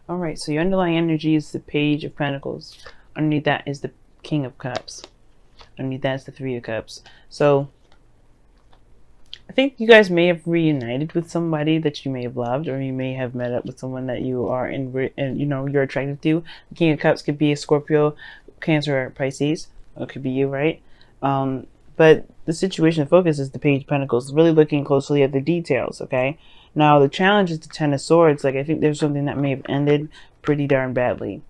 All right, so your underlying energy is the Page of Pentacles. Underneath that is the King of Cups. Underneath that is the Three of Cups. So I think you guys may have reunited with somebody that you may have loved, or you may have met up with someone that you are and you're attracted to. The King of Cups could be a Scorpio, Cancer, or Pisces. It could be you, right? But the situation of focus is the Page of Pentacles, really looking closely at the details. Okay. Now the challenge is the Ten of Swords. Like I think there's something that may have ended pretty darn badly.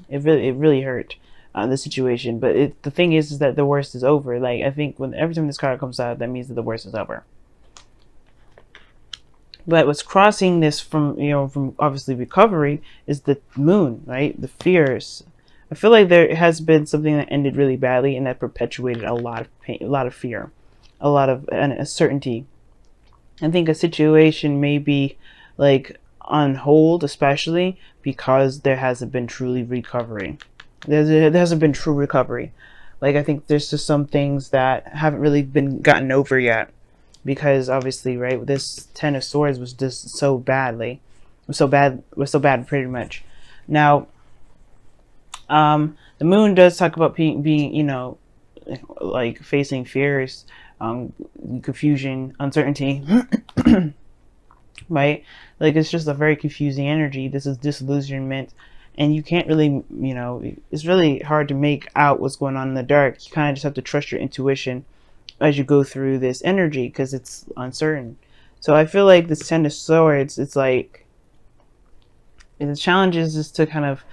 It really hurt. The situation, but the thing is that the worst is over. Like I think when every time this card comes out, that means that the worst is over. But what's crossing this from obviously recovery is the moon, right? The fears. I feel like there has been something that ended really badly and that perpetuated a lot of pain, a lot of fear, a lot of uncertainty. I think a situation may be like on hold, especially because there hasn't been truly recovery. There hasn't been true recovery. Like I think there's just some things that haven't really been gotten over yet, because obviously, right, this Ten of Swords was just so badly, was so bad pretty much. Now, the moon does talk about being like facing fears, confusion, uncertainty, right? Like it's just a very confusing energy. This is disillusionment, and you can't really, it's really hard to make out what's going on in the dark. You kind of just have to trust your intuition as you go through this energy because it's uncertain. So I feel like this Ten of Swords, it's like the challenge is just to kind of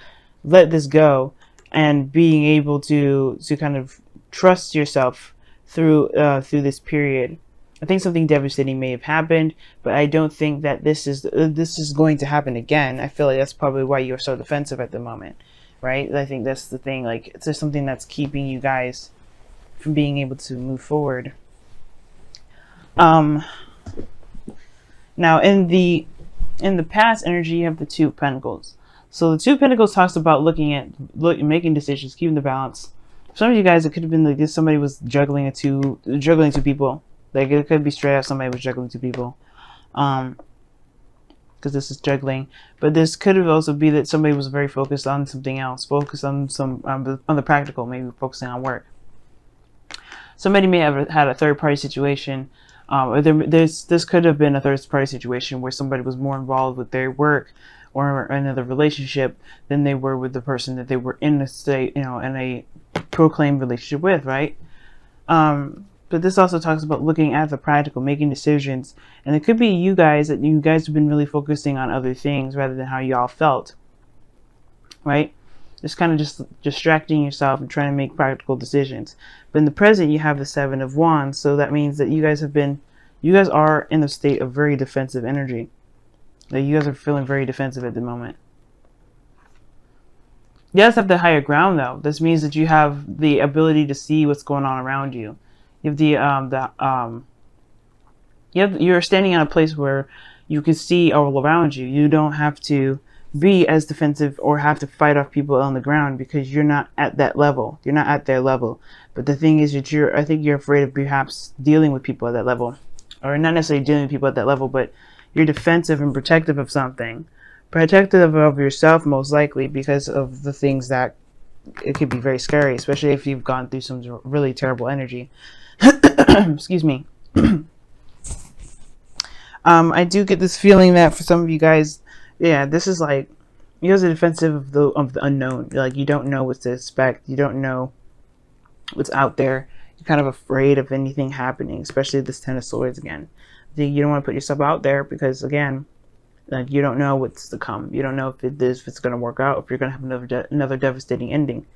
let this go and being able to kind of trust yourself through this period. I think something devastating may have happened, but I don't think that this is going to happen again. I feel like that's probably why you're so defensive at the moment, right? I think that's the thing. Like, it's just something that's keeping you guys from being able to move forward. Now in the past energy, you have the Two of Pentacles. So the Two of Pentacles talks about making decisions, keeping the balance. For some of you guys, it could have been like this: somebody was juggling two people. Like it could be straight up somebody was juggling two people, because this is juggling. But this could have also be that somebody was very focused on something else, focused on on the practical, maybe focusing on work. Somebody may have had a third-party situation. This could have been a third-party situation where somebody was more involved with their work or another relationship than they were with the person that they were in a state, in a proclaimed relationship with, right? But this also talks about looking at the practical, making decisions, and it could be you guys have been really focusing on other things rather than how y'all felt, right? Just kind of just distracting yourself and trying to make practical decisions. But in the present, you have the Seven of Wands, so that means that you guys are in a state of very defensive energy. That you guys are feeling very defensive at the moment. You guys have the higher ground, though. This means that you have the ability to see what's going on around you. You have you're standing in a place where you can see all around you. You don't have to be as defensive or have to fight off people on the ground because you're not at that level. You're not at their level. But the thing is that I think you're afraid of perhaps dealing with people at that level, or not necessarily dealing with people at that level, but you're defensive and protective of something, protective of yourself most likely because of the things that it could be very scary, especially if you've gone through some really terrible energy. Excuse me. I do get this feeling that for some of you guys, yeah, this is like you guys are defensive of the unknown. Like you don't know what to expect. You don't know what's out there. You're kind of afraid of anything happening, especially this Ten of Swords again. You don't want to put yourself out there because again, like you don't know what's to come. You don't know if it's going to work out, if you're going to have another devastating ending.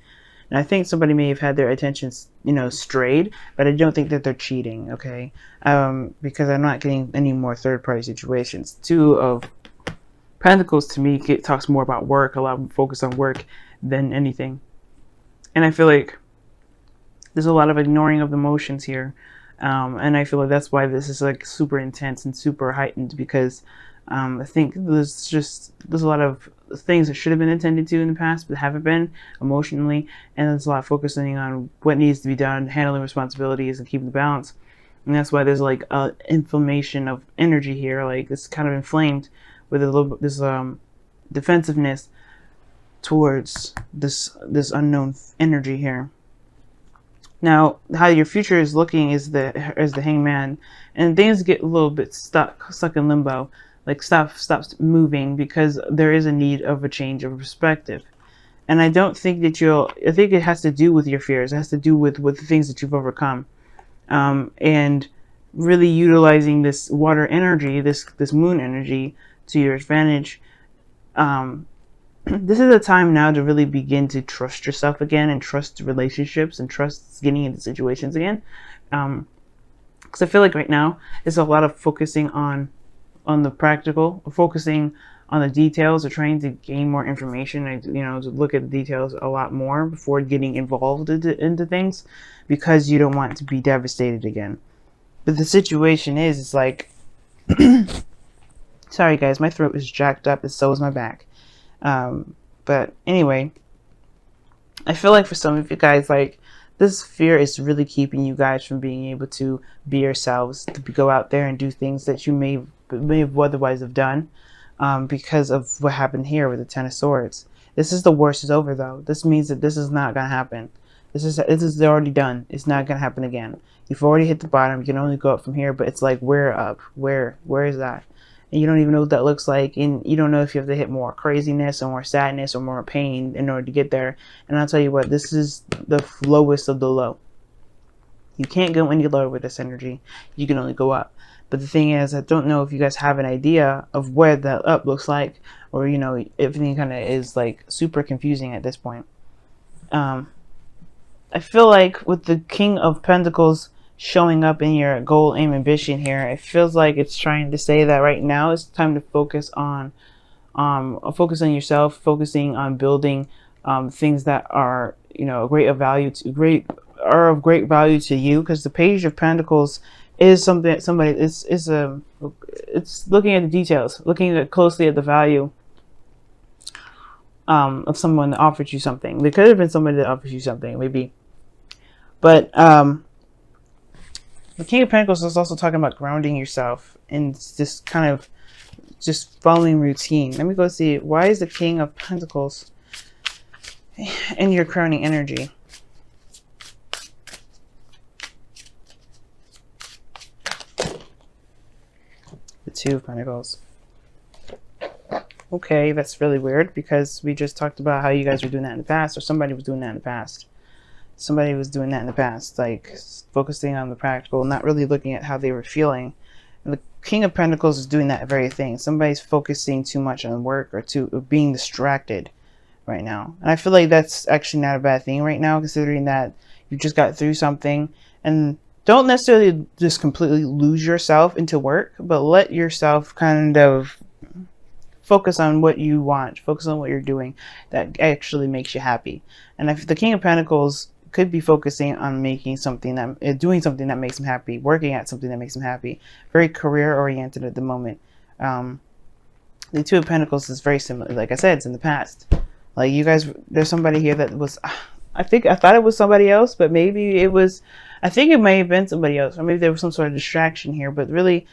And I think somebody may have had their attentions, strayed, but I don't think that they're cheating, okay? Because I'm not getting any more third-party situations. Two of Pentacles to me talks more about work, a lot of focus on work than anything. And I feel like there's a lot of ignoring of emotions here. And I feel like that's why this is like super intense and super heightened, because I think there's a lot of things that should have been attended to in the past but haven't been emotionally, and there's a lot of focusing on what needs to be done, handling responsibilities and keeping the balance. And that's why there's like inflammation of energy here. Like it's kind of inflamed with a little this defensiveness towards this unknown energy here. Now, how your future is looking is the hangman, and things get a little bit stuck in limbo. Like stuff stops moving because there is a need of a change of perspective. And I don't think that I think it has to do with your fears. It has to do with the things that you've overcome. And really utilizing this water energy, this moon energy to your advantage. This is a time now to really begin to trust yourself again, and trust relationships, and trust getting into situations again. Because I feel like right now it's a lot of focusing on the practical, focusing on the details, or trying to gain more information, and to look at the details a lot more before getting involved into things, because you don't want to be devastated again. But the situation is, it's like, sorry guys, my throat is jacked up, and so is my back. But anyway, I feel like for some of you guys, like, this fear is really keeping you guys from being able to be yourselves, to go out there and do things that you may have otherwise have done, because of what happened here with the Ten of Swords. This is the worst is over, though. This means that this is not going to happen. This is already done. It's not going to happen again. You've already hit the bottom. You can only go up from here, but it's like, where up? Where is that? And you don't even know what that looks like, and you don't know if you have to hit more craziness or more sadness or more pain in order to get there. And I'll tell you what, this is the lowest of the low. You can't go any lower with this energy. You can only go up. But the thing is, I don't know if you guys have an idea of where that up looks like, or everything kind of is like super confusing at this point. I feel like with the King of Pentacles showing up in your goal, aim, ambition here, it feels like it's trying to say that right now it's time to focus on yourself, focusing on building things that are of great value to you, because the Page of Pentacles is something that somebody it's looking at the details, looking closely at the value of someone that offered you something. There could have been somebody that offers you something, maybe, but the King of Pentacles is also talking about grounding yourself and just kind of just following routine. Let me go see, why is the King of Pentacles in your crowning energy? The Two of Pentacles. Okay, that's really weird, because we just talked about how you guys were doing that in the past, or somebody was doing that in the past. Somebody was doing that in the past, like focusing on the practical, not really looking at how they were feeling. And the King of Pentacles is doing that very thing. Somebody's focusing too much on work, or being distracted right now. And I feel like that's actually not a bad thing right now, considering that you just got through something. And don't necessarily just completely lose yourself into work, but let yourself kind of focus on what you want, focus on what you're doing that actually makes you happy. And if the King of Pentacles could be focusing on doing something that makes him happy, working at something that makes him happy, very career oriented at the moment. The Two of Pentacles is very similar. Like I said, it's in the past. Like, you guys, there's somebody here that was, I thought it was somebody else, but maybe it was, I think it may have been somebody else, or maybe there was some sort of distraction here. But really,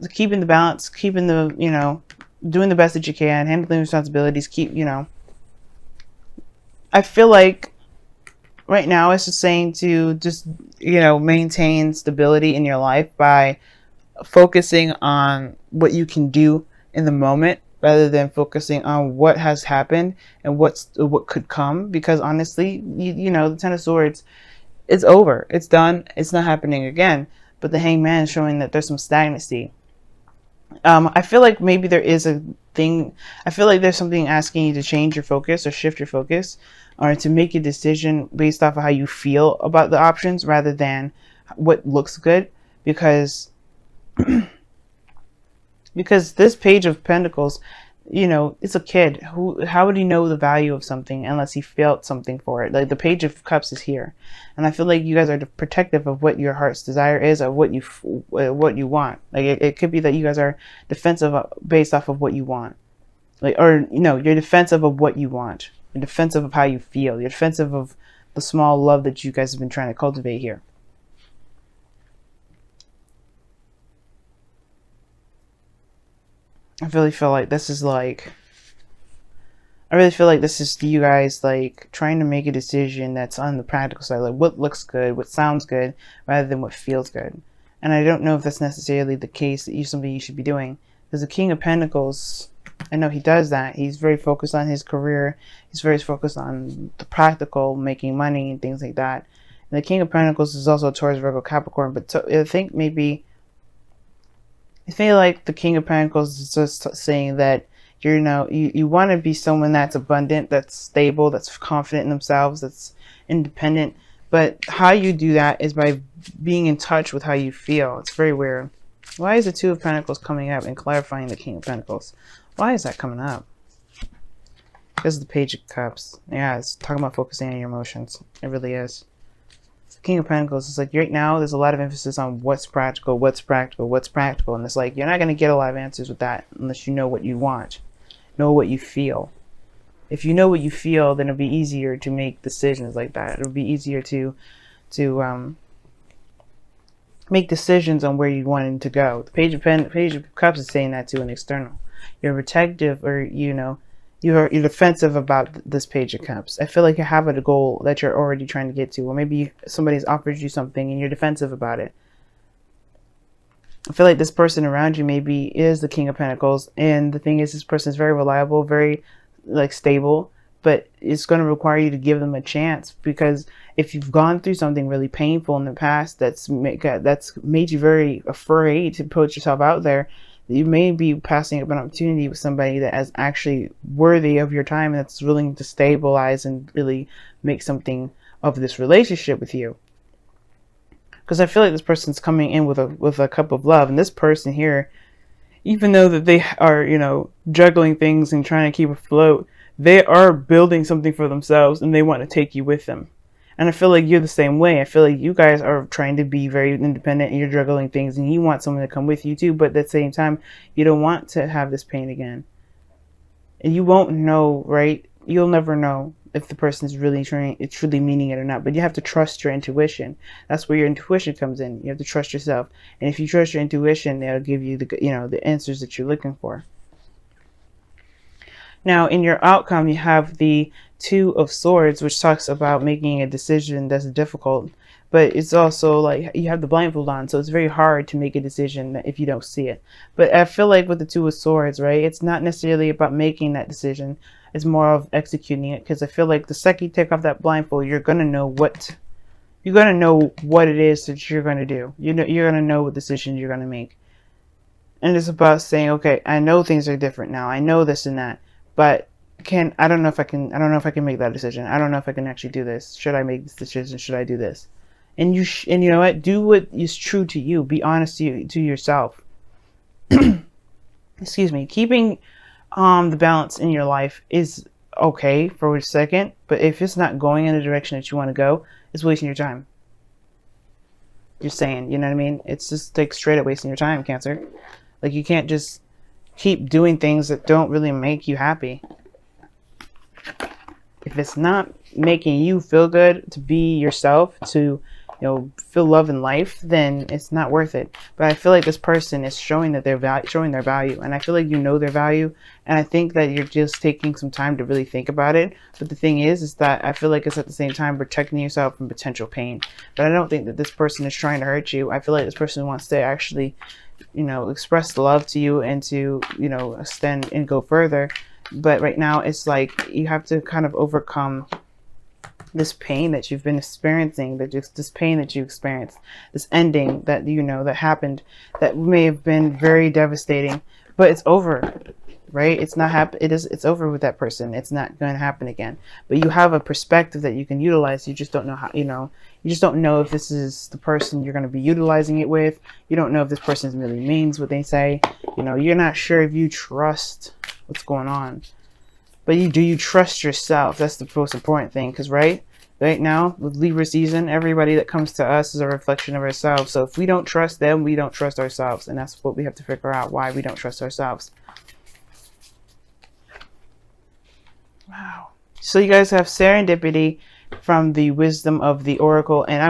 keeping the balance, keeping the, doing the best that you can, handling responsibilities, I feel like right now it's just saying to just, maintain stability in your life by focusing on what you can do in the moment, rather than focusing on what has happened and what could come. Because honestly, the Ten of Swords, it's over, it's done, it's not happening again. But the Hangman is showing that there's some stagnancy. I feel like maybe there is a thing, I feel like there's something asking you to change your focus or shift your focus, or to make a decision based off of how you feel about the options rather than what looks good. Because this Page of Pentacles, it's a kid. How would he know the value of something unless he felt something for it? Like, the Page of Cups is here, and I feel like you guys are protective of what your heart's desire is, or what you want. Like, it could be that you guys are defensive based off of what you want, you're defensive of what you want. You're defensive of how you feel. You're defensive of the small love that you guys have been trying to cultivate here. I really feel like this is like I really feel like this is you guys like trying to make a decision that's on the practical side, like what looks good, what sounds good, rather than what feels good. And I don't know if that's necessarily the case that something you should be doing. Because the King of Pentacles, I know he does that. He's very focused on his career. He's very focused on the practical, making money and things like that. And the King of Pentacles is also Taurus, Virgo, Capricorn. But I think maybe, I feel like the King of Pentacles is just saying that you want to be someone that's abundant, that's stable, that's confident in themselves, that's independent. But how you do that is by being in touch with how you feel. It's very weird. Why is the Two of Pentacles coming up and clarifying the King of Pentacles? Why is that coming up? Because of the Page of Cups. Yeah, it's talking about focusing on your emotions. It really is. The King of Pentacles is like right now there's a lot of emphasis on what's practical, what's practical, what's practical. And it's like you're not going to get a lot of answers with that unless you know what you want. Know what you feel. If you know what you feel, then it'll be easier to make decisions like that. It'll be easier to make decisions on where you want to go. The Page of Cups is saying that to an external. You're protective, or you're defensive about this Page of Cups. I feel like you have a goal that you're already trying to get to, or maybe somebody's offered you something and you're defensive about it. I feel like this person around you maybe is the King of Pentacles, and the thing is, this person is very reliable, very like stable, but it's going to require you to give them a chance, because if you've gone through something really painful in the past that's made you very afraid to put yourself out there, you may be passing up an opportunity with somebody that is actually worthy of your time and that's willing to stabilize and really make something of this relationship with you. Because I feel like this person's coming in with a cup of love, and this person here, even though that they are, juggling things and trying to keep afloat, they are building something for themselves and they want to take you with them. And I feel like you're the same way. I feel like you guys are trying to be very independent and you're juggling things and you want someone to come with you too, but at the same time, you don't want to have this pain again. And you won't know, right? You'll never know if the person is really truly meaning it or not, but you have to trust your intuition. That's where your intuition comes in. You have to trust yourself. And if you trust your intuition, it'll give you the answers that you're looking for. Now, in your outcome, you have the Two of Swords, which talks about making a decision that's difficult, but it's also like you have the blindfold on, so it's very hard to make a decision if you don't see it. But I feel like with the Two of Swords, right, it's not necessarily about making that decision. It's more of executing it, because I feel like the second you take off that blindfold, you're gonna know what it is that you're gonna do. You're gonna know what decisions you're gonna make. And it's about saying, okay, I know things are different now. I know this and that, but I don't know if I can make that decision. I don't know if I can actually do this. Should I make this decision? Should I do this? And you know what? Do what is true to you. Be honest to yourself. Excuse me. Keeping the balance in your life is okay for a second, but if it's not going in the direction that you want to go, it's wasting your time. You're saying, you know what I mean? It's just like straight up wasting your time, Cancer. Like, you can't just keep doing things that don't really make you happy. If it's not making you feel good to be yourself, to feel love in life, then it's not worth it. But I feel like this person is showing that showing their value, and I feel like you know their value, and I think that you're just taking some time to really think about it. But the thing is that I feel like it's at the same time protecting yourself from potential pain. But I don't think that this person is trying to hurt you. I feel like this person wants to actually express love to you and to extend and go further. But right now it's like you have to kind of overcome this pain that you've been experiencing, this pain that you experienced, this ending that that happened, that may have been very devastating, but it's over, right? It's not it's over with that person. It's not going to happen again. But you have a perspective that you can utilize. You just don't know how, you just don't know if this is the person you're going to be utilizing it with. You don't know if this person really means what they say. You're not sure if you trust what's going on. But do you trust yourself? That's the most important thing, because right now with Libra season, everybody that comes to us is a reflection of ourselves. So if we don't trust them, we don't trust ourselves, and that's what we have to figure out, why we don't trust ourselves. Wow. So you guys have serendipity from the wisdom of the Oracle, and I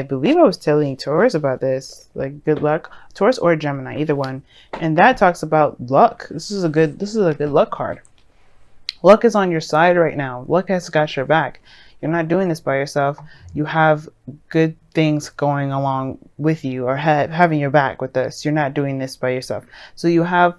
believe I was telling Taurus about this, like good luck, Taurus or Gemini, either one, and that talks about luck. This is a good luck card. Luck is on your side right now. Luck has got your back. You're not doing this by yourself. You have good things going along with you, or having your back with this. You're not doing this by yourself. So you have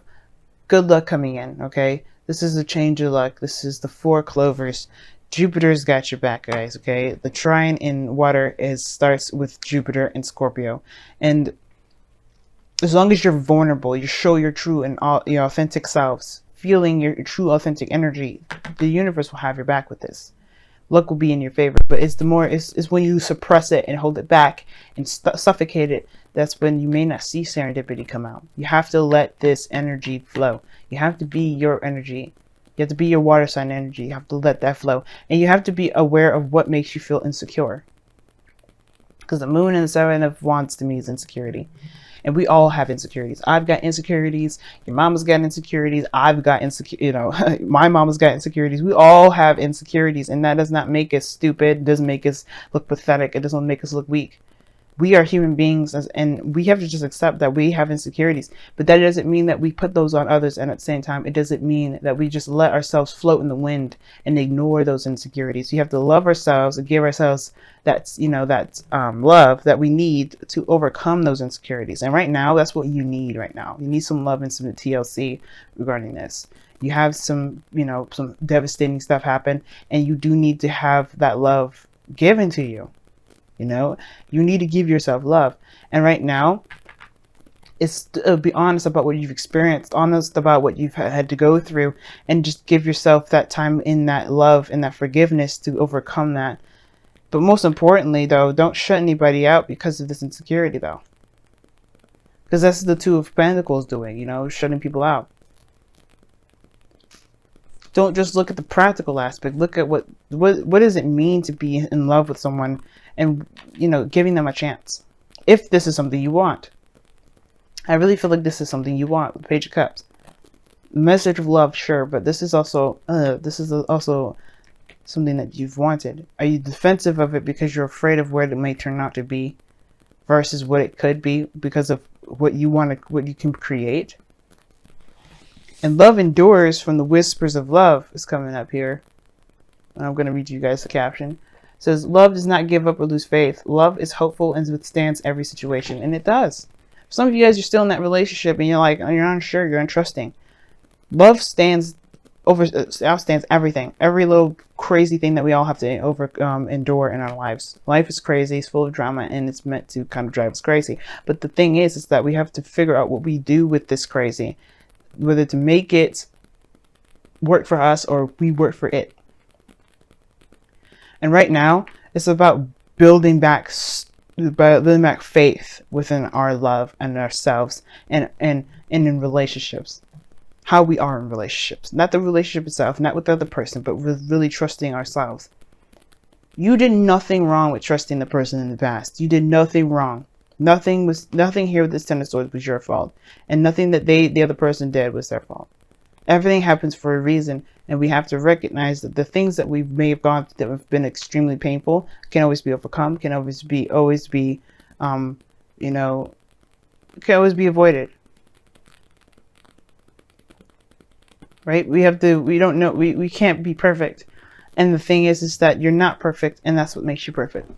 good luck coming in, okay? This is a change of luck. This is the 4 clovers. Jupiter's got your back, guys, okay? The trine in water starts with Jupiter and Scorpio. And as long as you're vulnerable, you show your true and your authentic selves, feeling your true authentic energy, the universe will have your back with this. Luck will be in your favor, but it's when you suppress it and hold it back and suffocate it, that's when you may not see serendipity come out. You have to let this energy flow. You have to be your energy. You have to be your water sign energy. You have to let that flow. And you have to be aware of what makes you feel insecure. Because the moon and the 7 of Wands to me is insecurity. And we all have insecurities. I've got insecurities. Your mama's got insecurities. I've got my mama's got insecurities. We all have insecurities. And that does not make us stupid. It doesn't make us look pathetic. It doesn't make us look weak. We are human beings, and we have to just accept that we have insecurities. But that doesn't mean that we put those on others, and at the same time, it doesn't mean that we just let ourselves float in the wind and ignore those insecurities. You have to love ourselves and give ourselves that love that we need to overcome those insecurities. And right now, that's what you need right now. You need some love and some TLC regarding this. You have some devastating stuff happen, and you do need to have that love given to you. You need to give yourself love. And right now, it's to be honest about what you've experienced, honest about what you've had to go through, and just give yourself that time in that love and that forgiveness to overcome that. But most importantly, though, don't shut anybody out because of this insecurity, though. Because that's the 2 of Pentacles doing, shutting people out. Don't just look at the practical aspect. Look at what does it mean to be in love with someone, and giving them a chance. If this is something you want, I really feel like this is something you want. The Page of Cups, message of love, sure, but this is also something that you've wanted. Are you defensive of it because you're afraid of what it may turn out to be, versus what it could be because of what you want, what you can create? And love endures from the whispers of love is coming up here. I'm going to read you guys the caption. It says, love does not give up or lose faith. Love is hopeful and withstands every situation. And it does. Some of you guys are still in that relationship and you're like, you're unsure, you're untrusting. Love outstands everything. Every little crazy thing that we all have to endure in our lives. Life is crazy, it's full of drama, and it's meant to kind of drive us crazy. But the thing is that we have to figure out what we do with this crazy. Whether to make it work for us or we work for it. And right now, it's about building back faith within our love and ourselves, and in relationships. How we are in relationships. Not the relationship itself, not with the other person, but with really trusting ourselves. You did nothing wrong with trusting the person in the past. You did nothing wrong. Nothing here with this 10 of Swords was your fault. And nothing that the other person did was their fault. Everything happens for a reason, and we have to recognize that the things that we may have gone through that have been extremely painful can always be overcome, can always be avoided. Right? We can't be perfect. And the thing is that you're not perfect, and that's what makes you perfect.